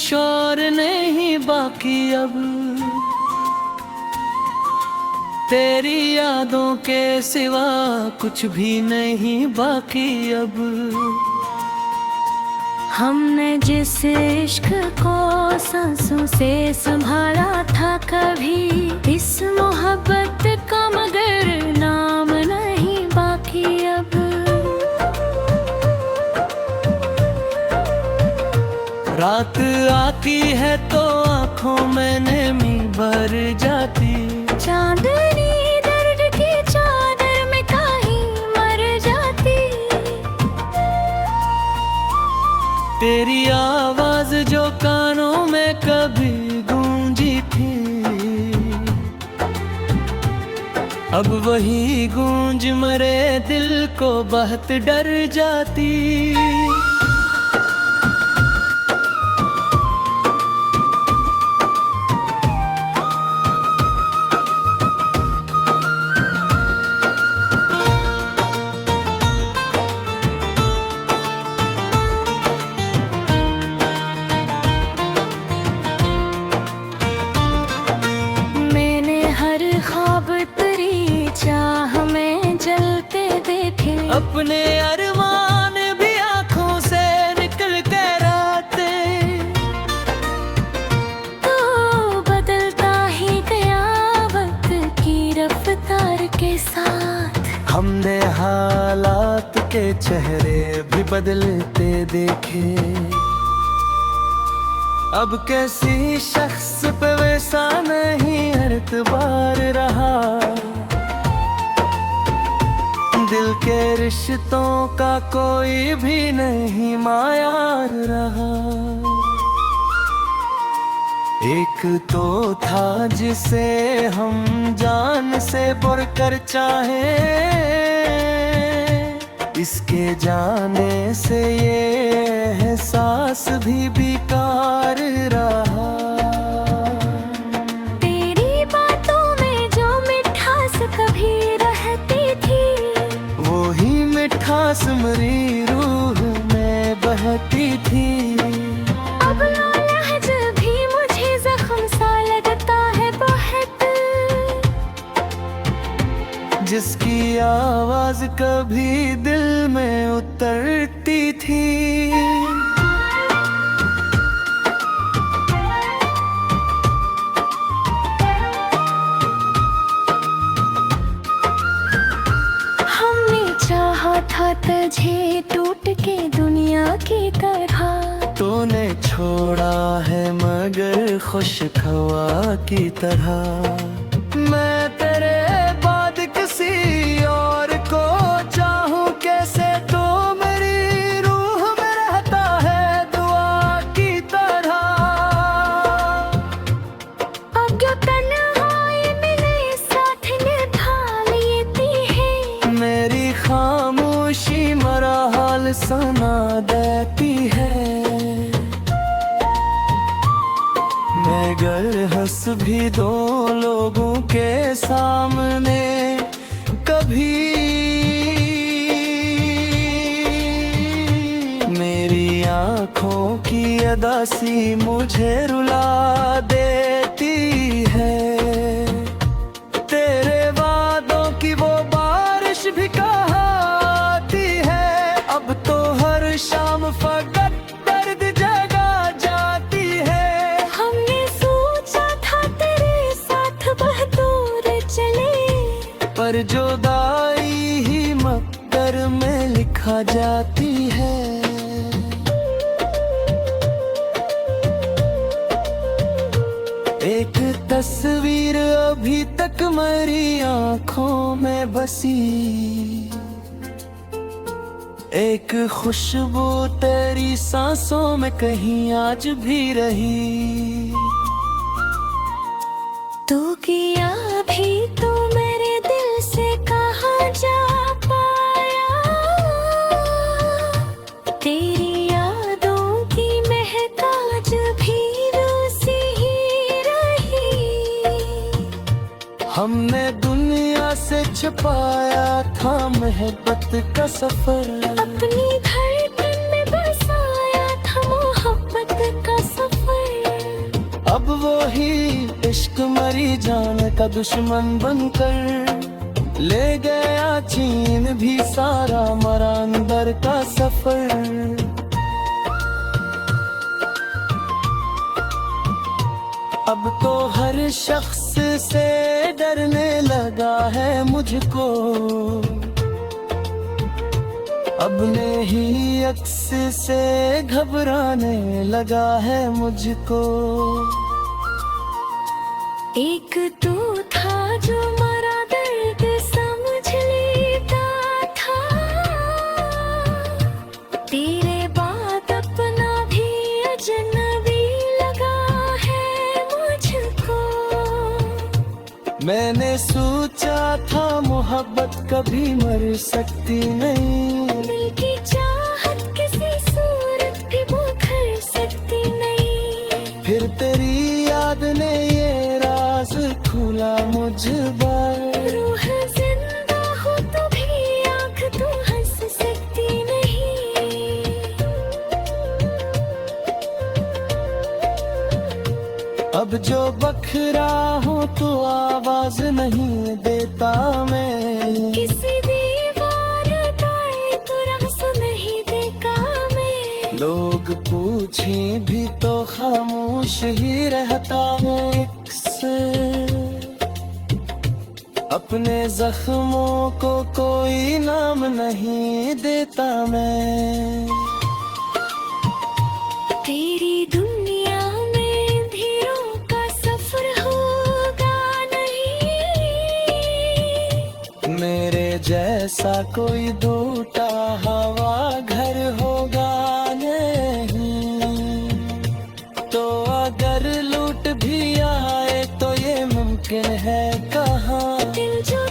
शोर नहीं बाकी अब, तेरी यादों के सिवा कुछ भी नहीं बाकी अब। हमने जिस इश्क को सांसों से संभाला था, कभी इस मोहब्बत का मगर नाम नहीं बाकी अब। रात आती है तो आँखों में नमी भर जाती, चांदनी दर्द की चादर में कहीं मर जाती। तेरी आवाज जो कानों में कभी गूंजी थी, अब वही गूंज मरे दिल को बहुत डर जाती। अपने अरमान भी आँखों से निकल कर आते, तो बदलता ही गया वक्त की रफ्तार के साथ। हमने हालात के चेहरे भी बदलते देखे, अब कैसी शख्स पे वैसा नहीं एतबार रहा। दिल के रिश्तों का कोई भी नहीं मायार रहा। एक तो था जिसे हम जान से बढ़कर चाहे, इसके जाने से ये एहसास भी बेकार रहा। तेरी बातों में जो मिठास कभी रहती थी, वही मिठास मेरी रूह में बहती थी। अब लहज भी मुझे जख्म सा लगता है बहुत, जिसकी आवाज कभी दिल में उतरती थी। था तुझे टूट के दुनिया की तरह, तूने छोड़ा है मगर खुश हवा की तरह। मैं तेरे बाद किसी और को चाहूं कैसे, तो मेरी रूह में रहता है दुआ की तरह। अब जो तन्हाई मिले साथ निभा लेती है, मेरी खामोशी मरा हाल सुना देती है। मैं गर हंस भी दो लोगों के सामने कभी, मेरी आँखों की अदासी मुझे रुला देती है। तेरे वादों की वो बारिश भी कहाँ आती है, अब तो हर शाम फकत दर्द जगा जाती है। हमने सोचा था तेरे साथ बहुत दूर चले, पर जुदाई ही मक्कर में लिखा जाती है। एक तस्वीर अभी तक मेरी आँखों में बसी, एक खुशबू तेरी सांसों में कहीं आज भी रही। तू किया भी तो मेरे दिल से कहाँ जा पाया, तेरी यादों की महताज भी रूसी ही रही। हमने दुनिया से छुपाया था मोहब्बत का सफर, अपनी धड़कन में बसाया था मोहब्बत का सफर। इश्क मरी जान का दुश्मन बनकर ले गया चीन भी सारा मरा अंदर का सफर। अब तो हर शख्स से डरने लगा है मुझको, अपने ही अक्स से घबराने लगा है मुझको। एक तू था जो मरा दर्द समझ लेता था, तेरे बाद अपना भी अजनबी लगा है मुझको। मैंने सोचा था मोहब्बत कभी मर सकती नहीं, दिल की चाहत किसी सूरत भी मुखर सकती नहीं। फिर तेरी याद ने ये राज खुला मुझ पर। रूह जिंदा हो तो भी आँख तो हंस सकती नहीं। अब जो बखरा हूँ तो आवाज नहीं देता मैं, किसी दीवार ताए तो रास नहीं देखा मैं। लोग पूछे भी तो खामोश ही रहता हूँ से। अपने जख्मों को कोई नाम नहीं देता मैं। तेरी दुनिया में अंधेरों का सफर होगा नहीं, मेरे जैसा कोई टूटा हवा घर होगा नहीं। तो अगर लूट भी आए तो ये मुमकिन है कहाँ। दिल जो